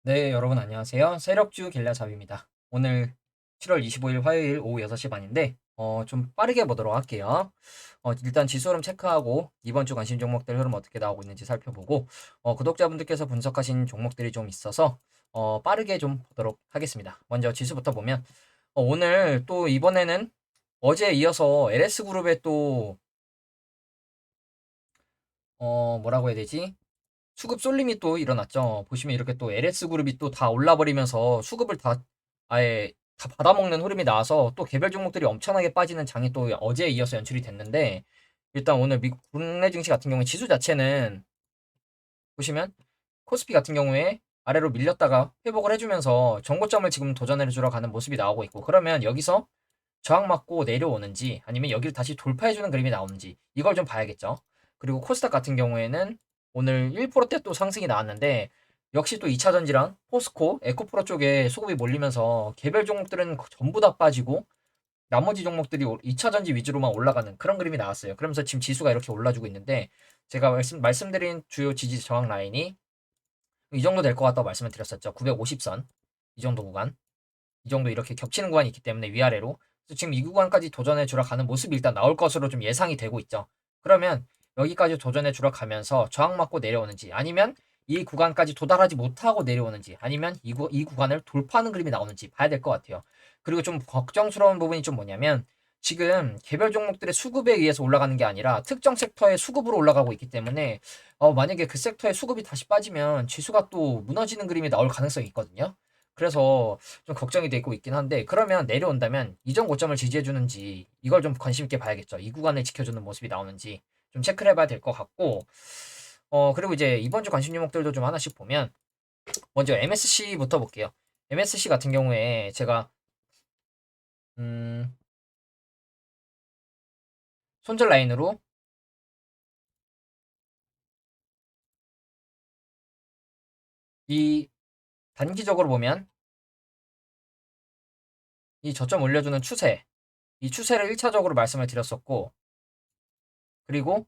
네, 여러분 안녕하세요. 세력주 길라잡입니다. 오늘 7월 25일 화요일 오후 6시 반인데, 좀 빠르게 보도록 할게요. 일단 지수 흐름 체크하고, 이번 주 관심 종목들 흐름 어떻게 나오고 있는지 살펴보고, 구독자분들께서 분석하신 종목들이 좀 있어서, 빠르게 좀 보도록 하겠습니다. 먼저 지수부터 보면, 오늘 또 이번에는 어제에 이어서 LS그룹에 또, 뭐라고 해야 되지? 수급 쏠림이 또 일어났죠. 보시면 이렇게 또 LS그룹이 또 다 올라버리면서 수급을 다 아예 다 받아먹는 흐름이 나와서 또 개별 종목들이 엄청나게 빠지는 장이 또 어제에 이어서 연출이 됐는데, 일단 오늘 미국 국내 증시 같은 경우에 지수 자체는 보시면 코스피 같은 경우에 아래로 밀렸다가 회복을 해주면서 정고점을 지금 도전해주러 가는 모습이 나오고 있고, 그러면 여기서 저항 맞고 내려오는지 아니면 여기를 다시 돌파해주는 그림이 나오는지 이걸 좀 봐야겠죠. 그리고 코스닥 같은 경우에는 오늘 1%대 또 상승이 나왔는데, 역시 또 2차 전지랑 포스코, 에코프로 쪽에 수급이 몰리면서 개별 종목들은 전부 다 빠지고 나머지 종목들이 2차 전지 위주로만 올라가는 그런 그림이 나왔어요. 그러면서 지금 지수가 이렇게 올라주고 있는데, 제가 말씀드린 주요 지지 저항 라인이 이 정도 될 것 같다고 말씀을 드렸었죠. 950선 이 정도 구간, 이 정도 이렇게 겹치는 구간이 있기 때문에 위아래로, 그래서 지금 이 구간까지 도전해 주러 가는 모습이 일단 나올 것으로 좀 예상이 되고 있죠. 그러면 여기까지 도전해 주러 가면서 저항 맞고 내려오는지, 아니면 이 구간까지 도달하지 못하고 내려오는지, 아니면 이 구간을 돌파하는 그림이 나오는지 봐야 될 것 같아요. 그리고 좀 걱정스러운 부분이 좀 뭐냐면, 지금 개별 종목들의 수급에 의해서 올라가는 게 아니라 특정 섹터의 수급으로 올라가고 있기 때문에, 만약에 그 섹터의 수급이 다시 빠지면 지수가 또 무너지는 그림이 나올 가능성이 있거든요. 그래서 좀 걱정이 되고 있긴 한데, 그러면 내려온다면 이전 고점을 지지해 주는지 이걸 좀 관심 있게 봐야겠죠. 이 구간을 지켜주는 모습이 나오는지 좀 체크를 해봐야 될 것 같고, 그리고 이제 이번 주 관심 종목들도 좀 하나씩 보면, 먼저 MSC부터 볼게요. MSC 같은 경우에 제가 음, 손절 라인으로 이 단기적으로 보면 이 저점 올려주는 추세, 이 추세를 1차적으로 말씀을 드렸었고, 그리고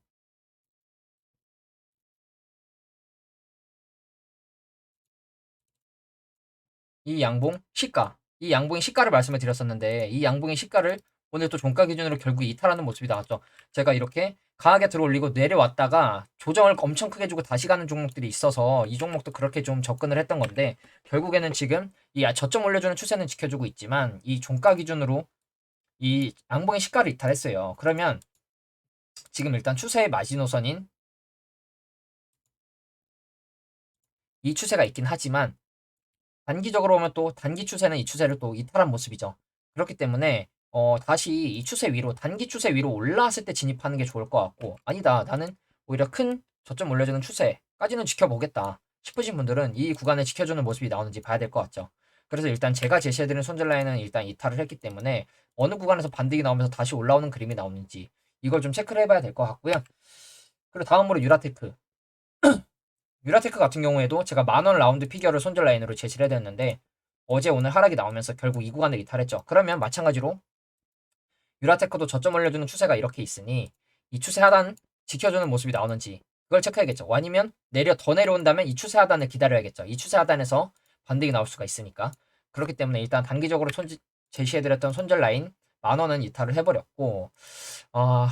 이 양봉 시가, 이 양봉의 시가를 말씀을 드렸었는데, 이 양봉의 시가를 오늘 또 종가 기준으로 결국 이탈하는 모습이 나왔죠. 제가 이렇게 강하게 들어올리고 내려왔다가 조정을 엄청 크게 주고 다시 가는 종목들이 있어서 이 종목도 그렇게 좀 접근을 했던 건데, 결국에는 지금 이 저점 올려주는 추세는 지켜주고 있지만 이 종가 기준으로 이 양봉의 시가를 이탈했어요. 그러면 지금 일단 추세의 마지노선인 이 추세가 있긴 하지만, 단기적으로 보면 또 단기 추세는 이 추세를 또 이탈한 모습이죠. 그렇기 때문에 다시 이 추세 위로, 단기 추세 위로 올라왔을 때 진입하는 게 좋을 것 같고, 아니다, 나는 오히려 큰 저점 올려주는 추세까지는 지켜보겠다 싶으신 분들은 이 구간을 지켜주는 모습이 나오는지 봐야 될 것 같죠. 그래서 일단 제가 제시해드린 손절 라인은 일단 이탈을 했기 때문에 어느 구간에서 반등이 나오면서 다시 올라오는 그림이 나오는지 이걸 좀 체크를 해봐야 될 것 같고요. 그리고 다음으로 유라테크. 유라테크 같은 경우에도 제가 만원 라운드 피겨를 손절 라인으로 제시를 해드렸는데, 어제 오늘 하락이 나오면서 결국 이 구간을 이탈했죠. 그러면 마찬가지로 유라테크도 저점 올려주는 추세가 이렇게 있으니 이 추세 하단 지켜주는 모습이 나오는지 그걸 체크해야겠죠. 아니면 더 내려온다면 이 추세 하단을 기다려야겠죠. 이 추세 하단에서 반등이 나올 수가 있으니까. 그렇기 때문에 일단 단기적으로 제시해드렸던 손절 라인 만원은 이탈을 해버렸고, 아,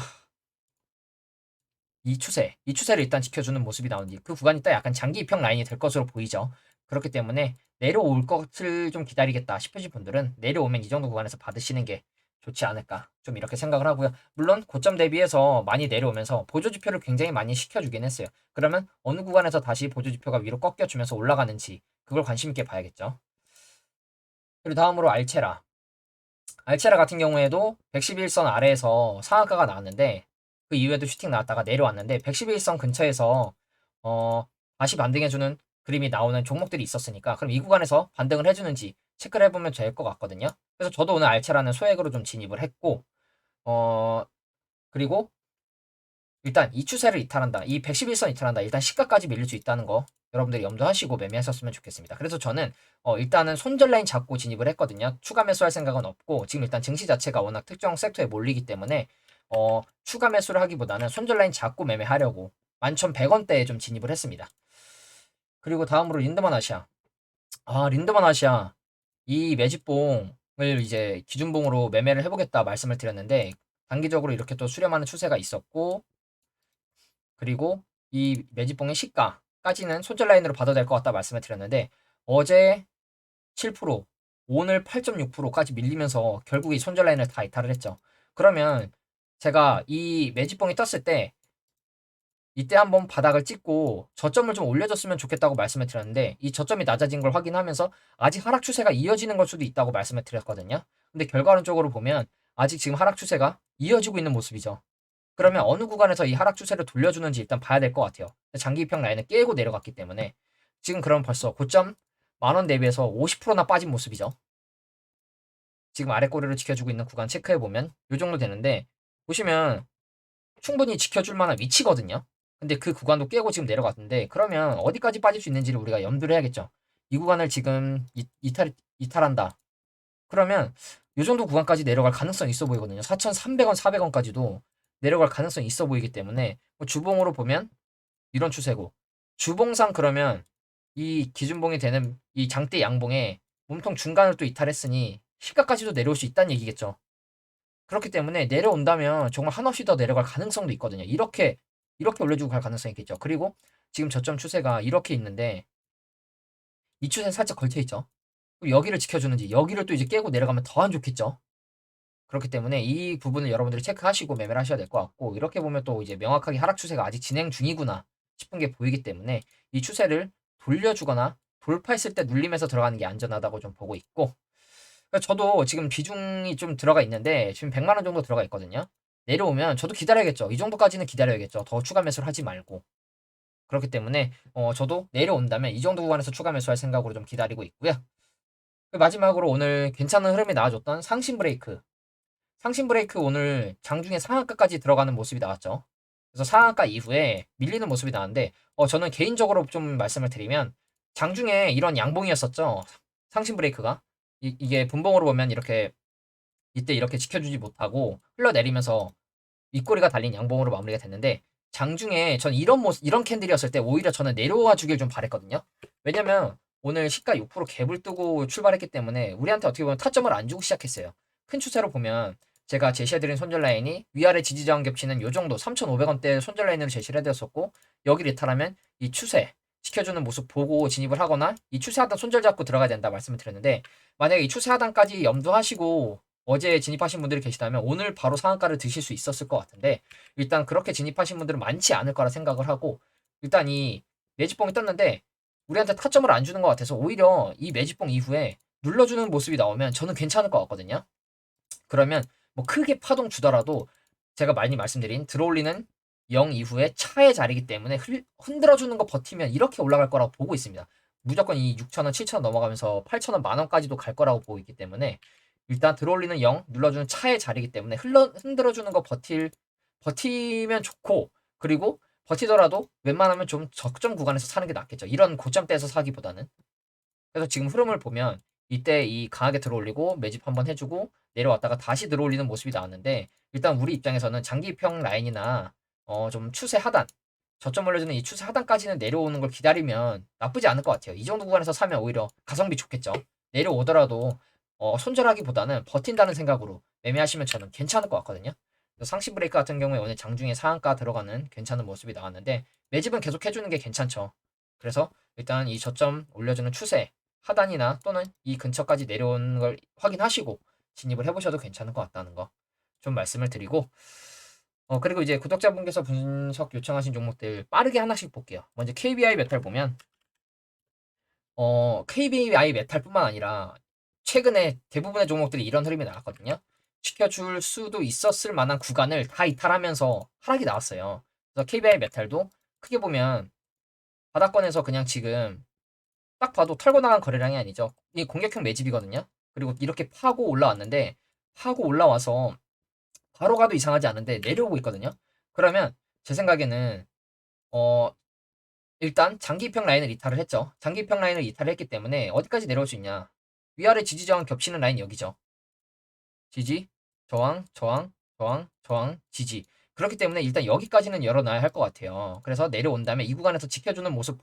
이 추세를 일단 지켜주는 모습이 나오는지, 그 구간이 딱 약간 장기 입형 라인이 될 것으로 보이죠. 그렇기 때문에 내려올 것을 좀 기다리겠다 싶으신 분들은 내려오면 이 정도 구간에서 받으시는 게 좋지 않을까, 좀 이렇게 생각을 하고요. 물론 고점 대비해서 많이 내려오면서 보조지표를 굉장히 많이 시켜주긴 했어요. 그러면 어느 구간에서 다시 보조지표가 위로 꺾여주면서 올라가는지 그걸 관심 있게 봐야겠죠. 그리고 다음으로 알체라. 알체라 같은 경우에도 111선 아래에서 상한가가 나왔는데, 그 이후에도 슈팅 나왔다가 내려왔는데 111선 근처에서 어, 다시 반등해주는 그림이 나오는 종목들이 있었으니까, 그럼 이 구간에서 반등을 해주는지 체크를 해보면 될 것 같거든요. 그래서 저도 오늘 알체라는 소액으로 좀 진입을 했고, 어, 그리고 일단 이 추세를 이탈한다, 이 111선 이탈한다, 일단 시가까지 밀릴 수 있다는 거 여러분들이 염두하시고 매매하셨으면 좋겠습니다. 그래서 저는 일단은 손절 라인 잡고 진입을 했거든요. 추가 매수할 생각은 없고, 지금 일단 증시 자체가 워낙 특정 섹터에 몰리기 때문에 추가 매수를 하기보다는 손절 라인 잡고 매매하려고 11,100원대에 좀 진입을 했습니다. 그리고 다음으로 린드만 아시아. 린드만 아시아. 이 매집봉을 이제 기준봉으로 매매를 해보겠다 말씀을 드렸는데, 단기적으로 이렇게 또 수렴하는 추세가 있었고, 그리고 이 매집봉의 시가까지는 손절 라인으로 봐도 될 것 같다 말씀을 드렸는데, 어제 7%, 오늘 8.6%까지 밀리면서 결국 이 손절 라인을 다 이탈을 했죠. 그러면 제가 이 매집봉이 떴을 때 이때 한번 바닥을 찍고 저점을 좀 올려줬으면 좋겠다고 말씀을 드렸는데, 이 저점이 낮아진 걸 확인하면서 아직 하락 추세가 이어지는 걸 수도 있다고 말씀을 드렸거든요. 근데 결과론적으로 보면 아직 지금 하락 추세가 이어지고 있는 모습이죠. 그러면 어느 구간에서 이 하락 추세를 돌려주는지 일단 봐야 될 것 같아요. 장기 입형 라인을 깨고 내려갔기 때문에 지금 그럼 벌써 고점 10,000원 대비해서 50%나 빠진 모습이죠. 지금 아래 꼬리를 지켜주고 있는 구간 체크해 보면 이 정도 되는데, 보시면 충분히 지켜줄 만한 위치거든요. 근데 그 구간도 깨고 지금 내려갔는데, 그러면 어디까지 빠질 수 있는지를 우리가 염두를 해야겠죠. 이 구간을 지금 이탈한다. 그러면 이 정도 구간까지 내려갈 가능성이 있어 보이거든요. 4,300원, 400원까지도 내려갈 가능성이 있어 보이기 때문에 뭐 주봉으로 보면 이런 추세고, 주봉상 그러면 이 기준봉이 되는 이 장대 양봉에 몸통 중간을 또 이탈했으니 시가까지도 내려올 수 있다는 얘기겠죠. 그렇기 때문에 내려온다면 정말 한없이 더 내려갈 가능성도 있거든요. 이렇게 올려주고 갈 가능성이 있겠죠. 그리고 지금 저점 추세가 이렇게 있는데 이 추세 살짝 걸쳐 있죠. 여기를 지켜주는지, 여기를 또 이제 깨고 내려가면 더 안 좋겠죠. 그렇기 때문에 이 부분을 여러분들이 체크하시고 매매를 하셔야 될 것 같고, 이렇게 보면 또 이제 명확하게 하락 추세가 아직 진행 중이구나 싶은 게 보이기 때문에 이 추세를 돌려주거나 돌파했을 때 눌림에서 들어가는 게 안전하다고 좀 보고 있고, 그러니까 저도 지금 비중이 좀 들어가 있는데 지금 100만 원 정도 들어가 있거든요. 내려오면 저도 기다려야겠죠. 이 정도까지는 기다려야겠죠. 더 추가 매수를 하지 말고. 그렇기 때문에 저도 내려온다면 이 정도 구간에서 추가 매수할 생각으로 좀 기다리고 있고요. 마지막으로 오늘 괜찮은 흐름이 나와줬던 상신 브레이크. 상신 브레이크 오늘 장중에 상한가까지 들어가는 모습이 나왔죠. 그래서 상한가 이후에 밀리는 모습이 나왔는데, 저는 개인적으로 좀 말씀을 드리면 장중에 이런 양봉이었었죠. 상신 브레이크가. 이게 분봉으로 보면 이렇게 이때 이렇게 지켜주지 못하고 흘러내리면서 윗꼬리가 달린 양봉으로 마무리가 됐는데, 장중에 전 이런 모습, 이런 캔들이었을 때 오히려 저는 내려와 주길 좀 바랬거든요. 왜냐면 오늘 시가 6% 갭을 뜨고 출발했기 때문에 우리한테 어떻게 보면 타점을 안 주고 시작했어요. 큰 추세로 보면 제가 제시해드린 손절 라인이 위아래 지지저항 겹치는 요 정도 3,500원대 손절 라인으로 제시를 해드렸었고, 여기를 이탈하면 이 추세 지켜주는 모습 보고 진입을 하거나 이 추세 하단 손절 잡고 들어가야 된다 말씀을 드렸는데, 만약에 이 추세 하단까지 염두하시고 어제 진입하신 분들이 계시다면 오늘 바로 상한가를 드실 수 있었을 것 같은데, 일단 그렇게 진입하신 분들은 많지 않을 거라 생각을 하고, 일단 이 매집봉이 떴는데 우리한테 타점을 안 주는 것 같아서 오히려 이 매집봉 이후에 눌러주는 모습이 나오면 저는 괜찮을 것 같거든요. 그러면 뭐 크게 파동 주더라도 제가 많이 말씀드린 들어올리는 0 이후에 차의 자리이기 때문에 흔들어주는 거 버티면 이렇게 올라갈 거라고 보고 있습니다. 무조건 이 6,000원, 7,000원 넘어가면서 8,000원, 만원까지도 갈 거라고 보고 있기 때문에 일단 들어올리는 0 눌러주는 차의 자리이기 때문에 흔들어주는 거 버티면 좋고, 그리고 버티더라도 웬만하면 좀 적정 구간에서 사는 게 낫겠죠. 이런 고점대에서 사기보다는. 그래서 지금 흐름을 보면 이때 이 강하게 들어올리고 매집 한번 해주고 내려왔다가 다시 들어올리는 모습이 나왔는데, 일단 우리 입장에서는 장기평 라인이나 좀 추세 하단, 저점 올려주는 이 추세 하단까지는 내려오는 걸 기다리면 나쁘지 않을 것 같아요. 이 정도 구간에서 사면 오히려 가성비 좋겠죠. 내려오더라도 손절하기보다는 버틴다는 생각으로 매매하시면 저는 괜찮을 것 같거든요. 상시 브레이크 같은 경우에 오늘 장중에 상한가 들어가는 괜찮은 모습이 나왔는데, 매집은 계속 해주는 게 괜찮죠. 그래서 일단 이 저점 올려주는 추세 하단이나 또는 이 근처까지 내려오는 걸 확인하시고 진입을 해보셔도 괜찮을 것 같다는 거 좀 말씀을 드리고, 그리고 이제 구독자분께서 분석 요청하신 종목들 빠르게 하나씩 볼게요. 먼저 KBI 메탈 보면 KBI 메탈뿐만 아니라 최근에 대부분의 종목들이 이런 흐름이 나왔거든요. 지켜줄 수도 있었을 만한 구간을 다 이탈하면서 하락이 나왔어요. 그래서 KBI 메탈도 크게 보면 바닥권에서 그냥 지금 딱 봐도 털고 나간 거래량이 아니죠. 이 공격형 매집이거든요. 그리고 이렇게 파고 올라왔는데, 파고 올라와서 바로 가도 이상하지 않은데 내려오고 있거든요. 그러면 제 생각에는 어 일단 장기평 라인을 이탈을 했죠. 장기평 라인을 이탈을 했기 때문에 어디까지 내려올 수 있냐? 위아래 지지 저항 겹치는 라인 여기죠. 지지, 저항, 저항, 저항, 저항, 지지. 그렇기 때문에 일단 여기까지는 열어놔야 할 것 같아요. 그래서 내려온 다음에 이 구간에서 지켜주는 모습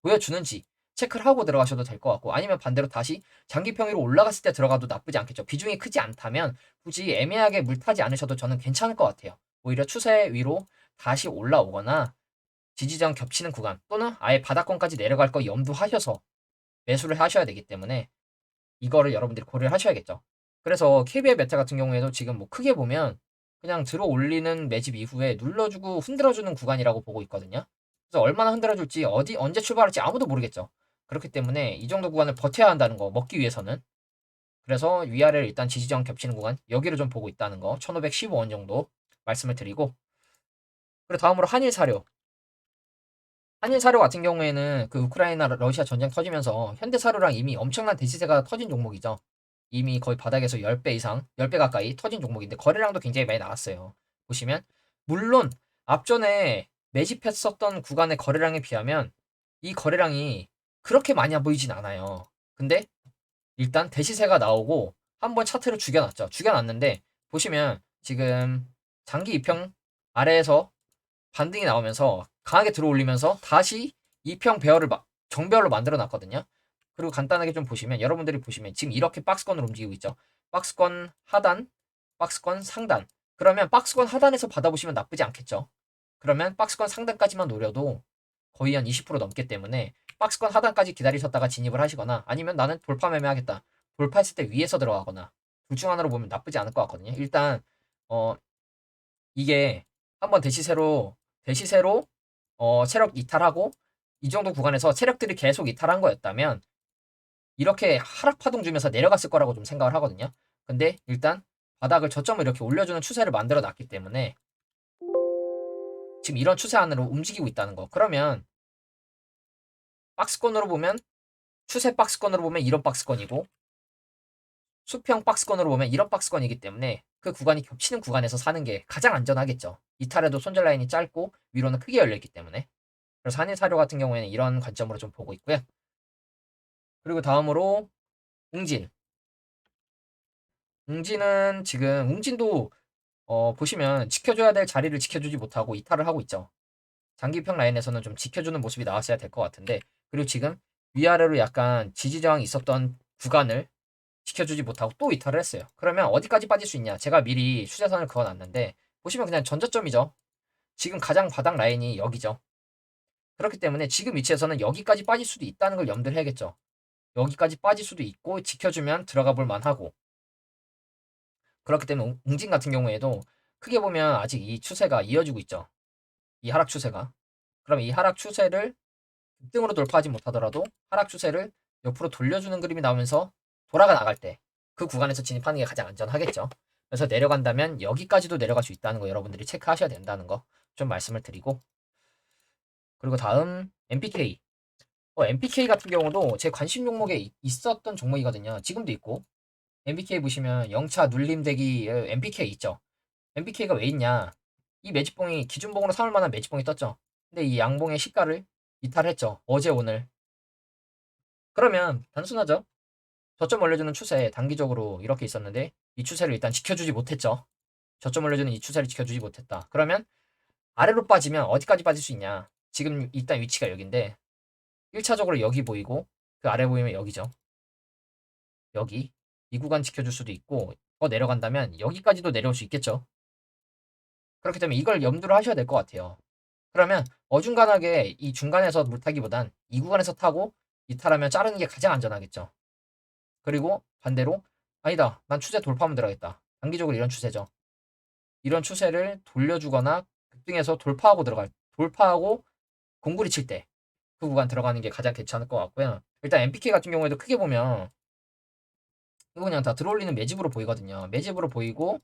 보여주는지 체크를 하고 들어가셔도 될 것 같고, 아니면 반대로 다시 장기평 위로 올라갔을 때 들어가도 나쁘지 않겠죠. 비중이 크지 않다면 굳이 애매하게 물 타지 않으셔도 저는 괜찮을 것 같아요. 오히려 추세 위로 다시 올라오거나 지지저항 겹치는 구간 또는 아예 바닥권까지 내려갈 거 염두하셔서 매수를 하셔야 되기 때문에 이거를 여러분들이 고려를 하셔야겠죠. 그래서 KBL 메타 같은 경우에도 지금 뭐 크게 보면 그냥 들어 올리는 매집 이후에 눌러주고 흔들어주는 구간이라고 보고 있거든요. 그래서 얼마나 흔들어줄지 언제 출발할지 아무도 모르겠죠. 그렇기 때문에 이 정도 구간을 버텨야 한다는 거 먹기 위해서는. 그래서 위아래를 일단 지지저항 겹치는 구간 여기를 좀 보고 있다는 거 1515원 정도 말씀을 드리고, 그리고 다음으로 한일사료. 한일사료 같은 경우에는 그 우크라이나 러시아 전쟁 터지면서 현대사료랑 이미 엄청난 대시세가 터진 종목이죠. 이미 거의 바닥에서 10배 이상, 10배 가까이 터진 종목인데 거래량도 굉장히 많이 나왔어요. 보시면 물론 앞전에 매집했었던 구간의 거래량에 비하면 이 거래량이 그렇게 많이 보이진 않아요. 근데 일단 대시세가 나오고 한번 차트를 죽여놨죠. 죽여놨는데 보시면 지금 장기 이평 아래에서 반등이 나오면서 강하게 들어올리면서 다시 이평 배열을 정배열로 만들어 놨거든요. 그리고 간단하게 좀 보시면 여러분들이 보시면 지금 이렇게 박스권으로 움직이고 있죠. 박스권 하단, 박스권 상단. 그러면 박스권 하단에서 받아보시면 나쁘지 않겠죠. 그러면 박스권 상단까지만 노려도 거의 한 20% 넘기 때문에 박스권 하단까지 기다리셨다가 진입을 하시거나 아니면 나는 돌파 매매하겠다. 돌파했을 때 위에서 들어가거나 둘 중 하나로 보면 나쁘지 않을 것 같거든요. 일단 어 이게 한번 대시세로 체력 이탈하고 이 정도 구간에서 체력들이 계속 이탈한 거였다면 이렇게 하락 파동 주면서 내려갔을 거라고 좀 생각을 하거든요. 근데 일단 바닥을 저점을 이렇게 올려주는 추세를 만들어 놨기 때문에 지금 이런 추세 안으로 움직이고 있다는 거. 그러면 박스권으로 보면 추세 박스권으로 보면 이런 박스권이고 수평 박스권으로 보면 이런 박스권이기 때문에 그 구간이 겹치는 구간에서 사는 게 가장 안전하겠죠. 이탈해도 손절 라인이 짧고 위로는 크게 열려있기 때문에. 그래서 한일사료 같은 경우에는 이런 관점으로 좀 보고 있고요. 그리고 다음으로 웅진. 웅진은 지금 웅진도 보시면 지켜줘야 될 자리를 지켜주지 못하고 이탈을 하고 있죠. 장기평 라인에서는 좀 지켜주는 모습이 나왔어야 될 것 같은데, 그리고 지금 위아래로 약간 지지저항이 있었던 구간을 지켜주지 못하고 또 이탈을 했어요. 그러면 어디까지 빠질 수 있냐? 제가 미리 추세선을 그어놨는데 보시면 그냥 전저점이죠. 지금 가장 바닥 라인이 여기죠. 그렇기 때문에 지금 위치에서는 여기까지 빠질 수도 있다는 걸 염두를 해야겠죠. 여기까지 빠질 수도 있고 지켜주면 들어가 볼 만하고, 그렇기 때문에 웅진 같은 경우에도 크게 보면 아직 이 추세가 이어지고 있죠. 이 하락 추세가. 그럼 이 하락 추세를 급등으로 돌파하지 못하더라도 하락 추세를 옆으로 돌려주는 그림이 나오면서 돌아가 나갈 때 그 구간에서 진입하는 게 가장 안전하겠죠. 그래서 내려간다면 여기까지도 내려갈 수 있다는 거 여러분들이 체크하셔야 된다는 거 좀 말씀을 드리고, 그리고 다음 MPK. MPK 같은 경우도 제 관심 종목에 있었던 종목이거든요. 지금도 있고. MPK 보시면 영차 눌림대기 MPK 있죠. MPK가 왜 있냐? 이 매집봉이 기준봉으로 삼을 만한 매집봉이 떴죠. 근데 이 양봉의 시가를 이탈했죠. 어제 오늘. 그러면 단순하죠. 저점 올려주는 추세 단기적으로 이렇게 있었는데 이 추세를 일단 지켜주지 못했죠. 저점 올려주는 이 추세를 지켜주지 못했다. 그러면 아래로 빠지면 어디까지 빠질 수 있냐? 지금 일단 위치가 여기인데 1차적으로 여기 보이고 그 아래 보이면 여기죠. 여기 이 구간 지켜줄 수도 있고 더 내려간다면 여기까지도 내려올 수 있겠죠. 그렇기 때문에 이걸 염두를 하셔야 될 것 같아요. 그러면 어중간하게 이 중간에서 물타기보단 이 구간에서 타고 이탈하면 자르는 게 가장 안전하겠죠. 그리고 반대로 아니다. 난 추세 돌파하면 들어가겠다. 단기적으로 이런 추세죠. 이런 추세를 돌려주거나 급등해서 돌파하고 공구리 칠 때 그 구간 들어가는 게 가장 괜찮을 것 같고요. 일단 MPK 같은 경우에도 크게 보면 이거 그냥 다 들어올리는 매집으로 보이거든요. 매집으로 보이고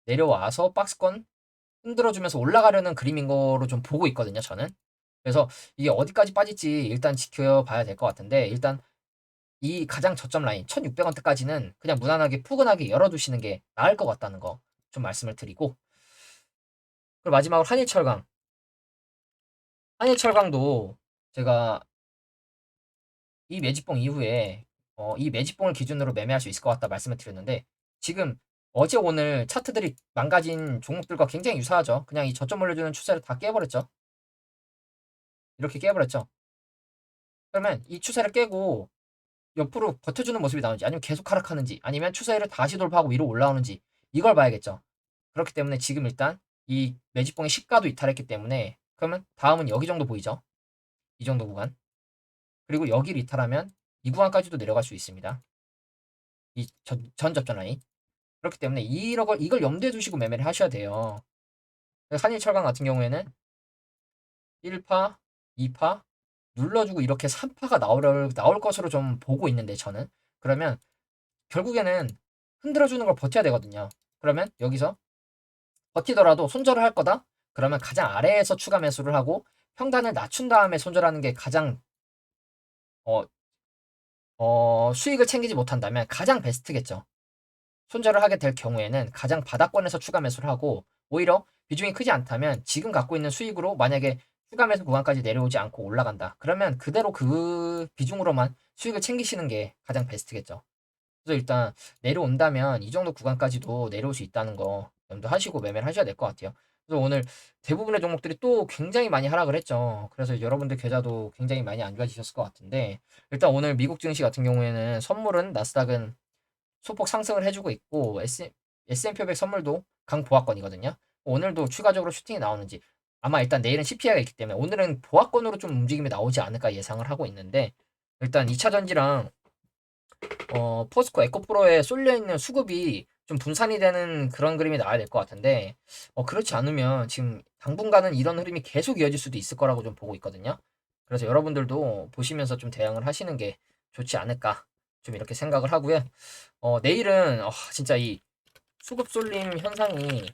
내려와서 박스권 흔들어주면서 올라가려는 그림인 거로 좀 보고 있거든요, 저는. 그래서 이게 어디까지 빠질지 일단 지켜봐야 될 것 같은데, 일단 이 가장 저점 라인 1600원대까지는 그냥 무난하게 푸근하게 열어두시는 게 나을 것 같다는 거 좀 말씀을 드리고, 그리고 마지막으로 한일철강. 한일철강도 제가 이 매집봉 이후에 이 매집봉을 기준으로 매매할 수 있을 것 같다 말씀을 드렸는데 지금 어제 오늘 차트들이 망가진 종목들과 굉장히 유사하죠. 그냥 이 저점 올려주는 추세를 다 깨버렸죠. 이렇게 깨버렸죠. 그러면 이 추세를 깨고 옆으로 버텨주는 모습이 나오는지, 아니면 계속 하락하는지, 아니면 추세를 다시 돌파하고 위로 올라오는지, 이걸 봐야겠죠. 그렇기 때문에 지금 일단 이 매집봉의 시가도 이탈했기 때문에, 그러면 다음은 여기 정도 보이죠. 이 정도 구간. 그리고 여기를 이탈하면 이 구간까지도 내려갈 수 있습니다. 이 전 접전 라인. 그렇기 때문에 이걸 염두에 두시고 매매를 하셔야 돼요. 한일철강 같은 경우에는 1파, 2파 눌러주고 이렇게 3파가 나올 것으로 좀 보고 있는데, 저는 그러면 결국에는 흔들어주는 걸 버텨야 되거든요. 그러면 여기서 버티더라도 손절을 할 거다? 그러면 가장 아래에서 추가 매수를 하고 평단을 낮춘 다음에 손절하는 게 가장 어, 수익을 챙기지 못한다면 가장 베스트겠죠. 손절을 하게 될 경우에는 가장 바닥권에서 추가 매수를 하고, 오히려 비중이 크지 않다면 지금 갖고 있는 수익으로 만약에 추가 매수 구간까지 내려오지 않고 올라간다. 그러면 그대로 그 비중으로만 수익을 챙기시는 게 가장 베스트겠죠. 그래서 일단 내려온다면 이 정도 구간까지도 내려올 수 있다는 거 염두하시고 매매를 하셔야 될 것 같아요. 그래서 오늘 대부분의 종목들이 또 굉장히 많이 하락을 했죠. 그래서 여러분들 계좌도 굉장히 많이 안 좋아지셨을 것 같은데, 일단 오늘 미국 증시 같은 경우에는 선물은 나스닥은 소폭 상승을 해주고 있고, S&P 500 선물도 강보합권이거든요. 오늘도 추가적으로 슈팅이 나오는지, 아마 일단 내일은 CPI가 있기 때문에 오늘은 보합권으로 좀 움직임이 나오지 않을까 예상을 하고 있는데, 일단 2차 전지랑 포스코 에코프로에 쏠려있는 수급이 좀 분산이 되는 그런 그림이 나와야 될 것 같은데, 그렇지 않으면 지금 당분간은 이런 흐름이 계속 이어질 수도 있을 거라고 좀 보고 있거든요. 그래서 여러분들도 보시면서 좀 대응을 하시는 게 좋지 않을까, 좀 이렇게 생각을 하고요. 내일은 진짜 이 수급 쏠림 현상이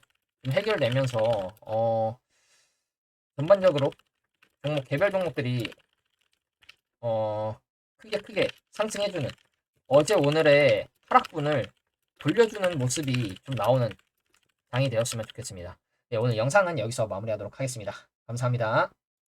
좀 해결되면서 전반적으로 개별 종목들이 크게 상승해주는, 어제 오늘의 하락분을 돌려주는 모습이 좀 나오는 장이 되었으면 좋겠습니다. 네, 오늘 영상은 여기서 마무리하도록 하겠습니다. 감사합니다.